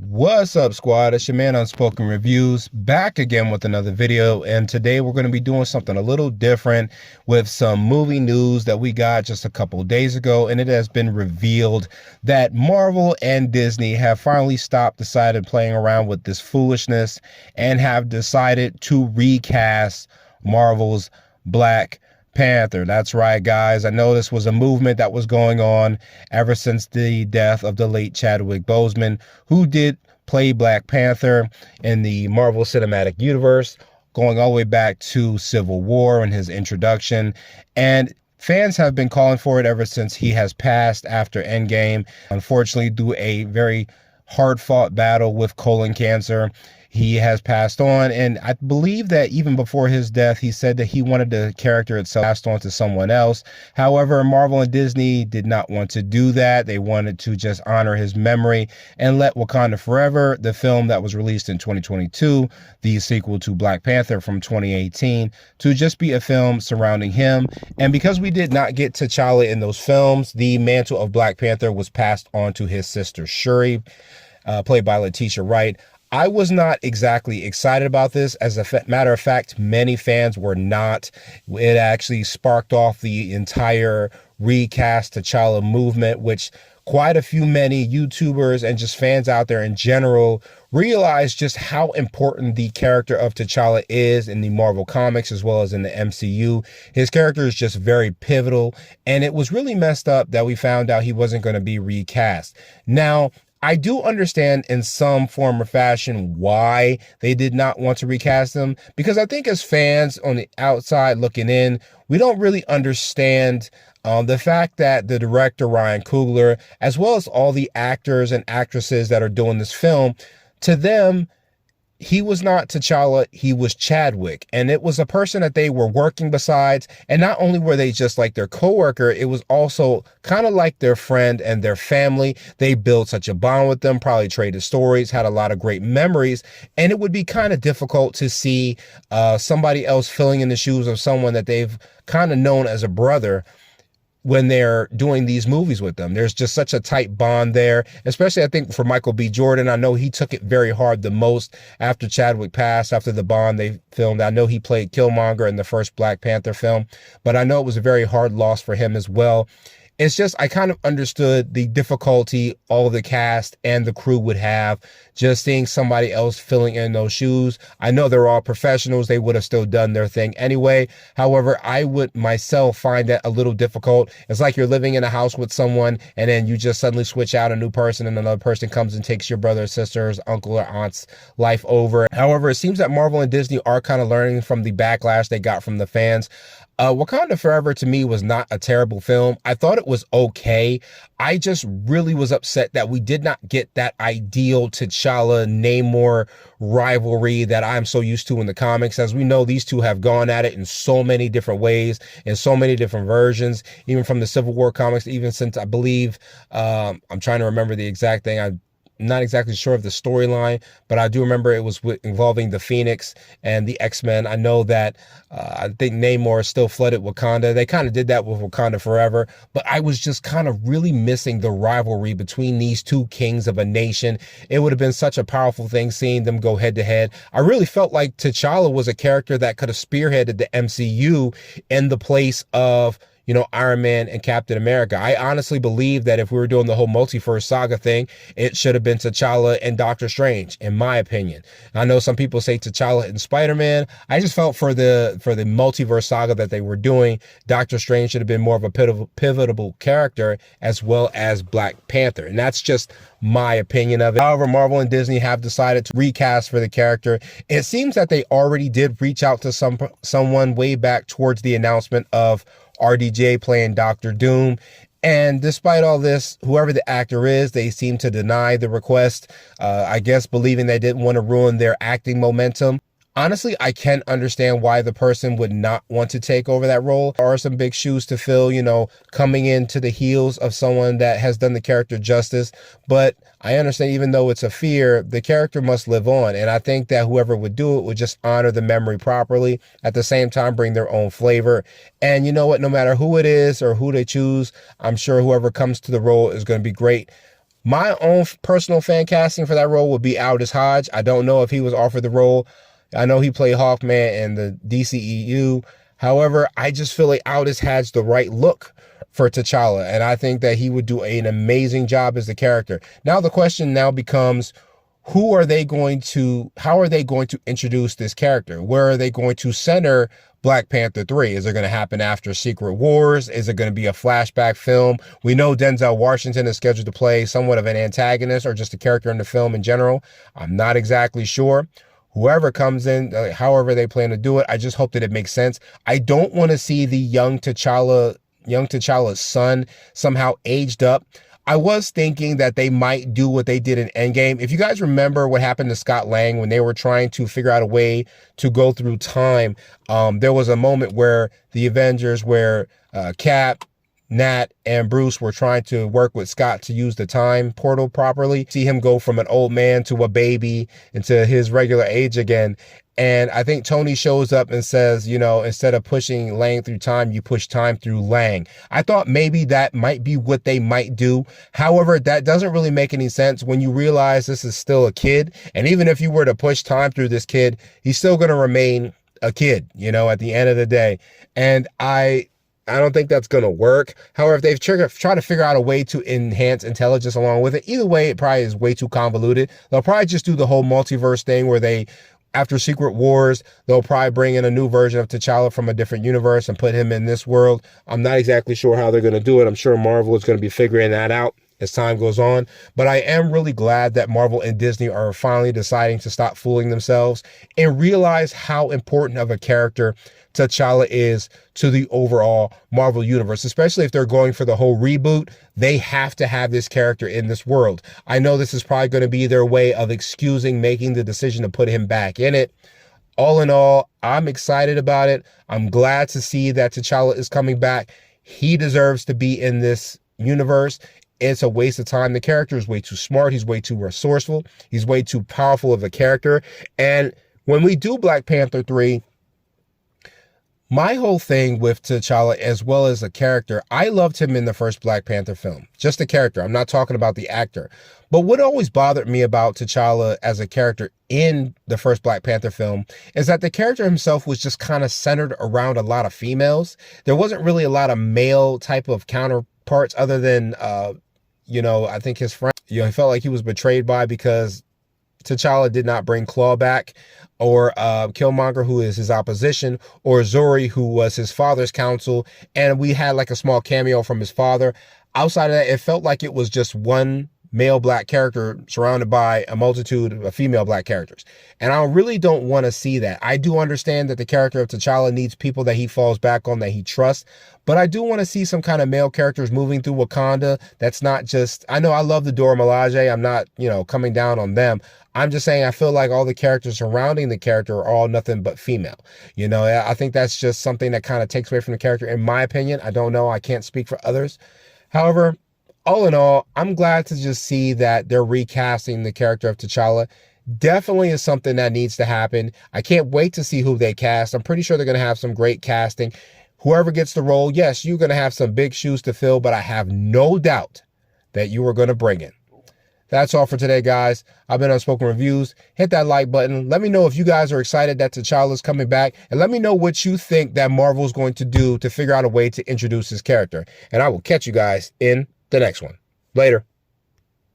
What's up, squad? It's your man Unspoken Reviews, back again with another video, and today we're going to be doing something a little different with some movie news that we got just a couple days ago, and it has been revealed that Marvel and Disney have finally decided playing around with this foolishness and have decided to recast Marvel's Black Panther. That's right, guys. I know this was a movement that was going on ever since the death of the late Chadwick Boseman, who did play Black Panther in the Marvel Cinematic Universe, going all the way back to Civil War and his introduction. And fans have been calling for it ever since he has passed after Endgame. Unfortunately, through a very hard-fought battle with colon cancer, he has passed on, and I believe that even before his death, he said that he wanted the character itself passed on to someone else. However, Marvel and Disney did not want to do that. They wanted to just honor his memory and let Wakanda Forever, the film that was released in 2022, the sequel to Black Panther from 2018, to just be a film surrounding him. And because we did not get T'Challa in those films, the mantle of Black Panther was passed on to his sister Shuri, played by Letitia Wright. I was not exactly excited about this. As a matter of fact, many fans were not. It actually sparked off the entire recast T'Challa movement, which quite a few many YouTubers and just fans out there in general realized just how important the character of T'Challa is in the Marvel comics as well as in the MCU. His character is just very pivotal, and it was really messed up that we found out he wasn't going to be recast. Now, I do understand in some form or fashion why they did not want to recast him, because I think as fans on the outside looking in, we don't really understand the fact that the director, Ryan Coogler, as well as all the actors and actresses that are doing this film, to them, he was not T'Challa, he was Chadwick. And it was a person that they were working besides. And not only were they just like their coworker, it was also kind of like their friend and their family. They built such a bond with them, probably traded stories, had a lot of great memories. And it would be kind of difficult to see somebody else filling in the shoes of someone that they've kind of known as a brother when they're doing these movies with them. There's just such a tight bond there, especially I think for Michael B. Jordan. I know he took it very hard the most after Chadwick passed, after the Bond they filmed. I know he played Killmonger in the first Black Panther film, but I know it was a very hard loss for him as well. It's just, I kind of understood the difficulty all of the cast and the crew would have just seeing somebody else filling in those shoes. I know they're all professionals. They would have still done their thing anyway. However, I would myself find that a little difficult. It's like you're living in a house with someone and then you just suddenly switch out a new person and another person comes and takes your brother or sister's, uncle or aunt's life over. However, it seems that Marvel and Disney are kind of learning from the backlash they got from the fans. Wakanda Forever to me was not a terrible film. I thought it was okay. I just really was upset that we did not get that ideal T'Challa Namor rivalry that I'm so used to in the comics. As we know, these two have gone at it in so many different ways, in so many different versions, even from the Civil War comics, even since I believe, I'm trying to remember the exact thing. I'm not exactly sure of the storyline, but I do remember it was involving the Phoenix and the X-Men. I know that I think Namor still flooded Wakanda. They kind of did that with Wakanda Forever, but I was just kind of really missing the rivalry between these two kings of a nation. It would have been such a powerful thing seeing them go head to head. I really felt like T'Challa was a character that could have spearheaded the MCU in the place of, you know, Iron Man and Captain America. I honestly believe that if we were doing the whole multiverse saga thing, it should have been T'Challa and Doctor Strange, in my opinion. I know some people say T'Challa and Spider-Man. I just felt for the multiverse saga that they were doing, Doctor Strange should have been more of a pivotal character as well as Black Panther. And that's just my opinion of it. However, Marvel and Disney have decided to recast for the character. It seems that they already did reach out to someone way back towards the announcement of RDJ playing Doctor Doom. And despite all this, whoever the actor is, they seem to deny the request, I guess believing they didn't want to ruin their acting momentum. Honestly, I can understand why the person would not want to take over that role. There are some big shoes to fill, you know, coming into the heels of someone that has done the character justice. But I understand, even though it's a fear, the character must live on. And I think that whoever would do it would just honor the memory properly, at the same time bring their own flavor. And you know what, no matter who it is or who they choose, I'm sure whoever comes to the role is going to be great. My own personal fan casting for that role would be Aldous Hodge. I don't know if he was offered the role. I know he played Hawkman in the DCEU. However, I just feel like Aldous has the right look for T'Challa, and I think that he would do an amazing job as the character. Now the question now becomes, how are they going to introduce this character? Where are they going to center Black Panther 3? Is it going to happen after Secret Wars? Is it going to be a flashback film? We know Denzel Washington is scheduled to play somewhat of an antagonist or just a character in the film in general. I'm not exactly sure. Whoever comes in, however they plan to do it, I just hope that it makes sense. I don't want to see the young T'Challa's son somehow aged up. I was thinking that they might do what they did in Endgame. If you guys remember what happened to Scott Lang when they were trying to figure out a way to go through time, there was a moment where the Avengers, where Cap, Nat, and Bruce were trying to work with Scott to use the time portal properly. See him go from an old man to a baby into his regular age again. And I think Tony shows up and says, you know, instead of pushing Lang through time, you push time through Lang. I thought maybe that might be what they might do. However, that doesn't really make any sense when you realize this is still a kid. And even if you were to push time through this kid, he's still going to remain a kid, you know, at the end of the day. And I don't think that's going to work. However, if they've tried to figure out a way to enhance intelligence along with it, either way, it probably is way too convoluted. They'll probably just do the whole multiverse thing where they, after Secret Wars, they'll probably bring in a new version of T'Challa from a different universe and put him in this world. I'm not exactly sure how they're going to do it. I'm sure Marvel is going to be figuring that out as time goes on. But I am really glad that Marvel and Disney are finally deciding to stop fooling themselves and realize how important of a character T'Challa is to the overall Marvel universe, especially if they're going for the whole reboot. They have to have this character in this world. I know this is probably going to be their way of excusing making the decision to put him back in it. All in all, I'm excited about it. I'm glad to see that T'Challa is coming back. He deserves to be in this universe. It's a waste of time. The character is way too smart. He's way too resourceful. He's way too powerful of a character. And when we do Black Panther 3, my whole thing with T'Challa, as well as the character, I loved him in the first Black Panther film. Just the character. I'm not talking about the actor. But what always bothered me about T'Challa as a character in the first Black Panther film is that the character himself was just kind of centered around a lot of females. There wasn't really a lot of male type of counterparts other than, I think his friend, he felt like he was betrayed by, because T'Challa did not bring Claw back, or Killmonger, who is his opposition, or Zuri, who was his father's counsel, and we had like a small cameo from his father. Outside of that, it felt like it was just one male black character surrounded by a multitude of female black characters. And I really don't want to see that. I do understand that the character of T'Challa needs people that he falls back on, that he trusts, but I do want to see some kind of male characters moving through Wakanda. That's not just, I know I love the Dora Milaje. I'm not, coming down on them. I'm just saying I feel like all the characters surrounding the character are all nothing but female. I think that's just something that kind of takes away from the character, in my opinion. I don't know. I can't speak for others. However, all in all, I'm glad to just see that they're recasting the character of T'Challa. Definitely is something that needs to happen. I can't wait to see who they cast. I'm pretty sure they're going to have some great casting. Whoever gets the role, yes, you're going to have some big shoes to fill, but I have no doubt that you are going to bring it. That's all for today, guys. I've been Unspoken Reviews. Hit that like button. Let me know if you guys are excited that T'Challa is coming back. And let me know what you think that Marvel is going to do to figure out a way to introduce his character. And I will catch you guys in the next one. Later.